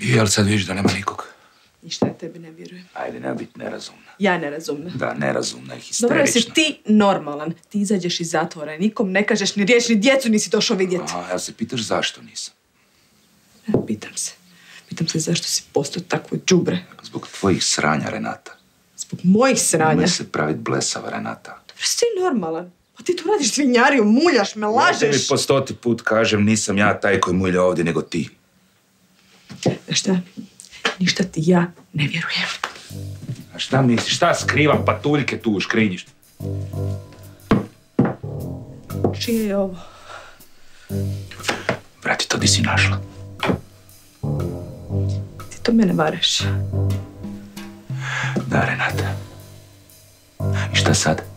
I jel sad vidiš da nema nikog? Ništa ja tebi ne vjerujem. Ajde, nema biti nerazumna. Ja nerazumna. Da, nerazumna i histerična. Dobro, jesi ti normalan? Ti izađeš iz zatvora i nikom ne kažeš ni riječ, ni djecu nisi došao vidjeti. A, jel se pitaš zašto nisam? Pitam se. Pitam se zašto si postao takvo đubre. Zbog tvojih sranja, Renata. Zbog mojih sranja. Nemoj se pravit blesava, Renata. Dobro, si ti normalan? Pa ti tu radiš svinjariju, muljaš me, lažeš. Ja tebi po 100. put kažem, nisam ja taj koji mulja ovdje, nego ti. Znaš šta? Ništa ti ja ne vjerujem. A šta misliš? Šta skrivam patuljke tu u škrinjištu? Čije je ovo? Vrati to di si našla. Ti to mene vareš. Da, Renata. I šta sad?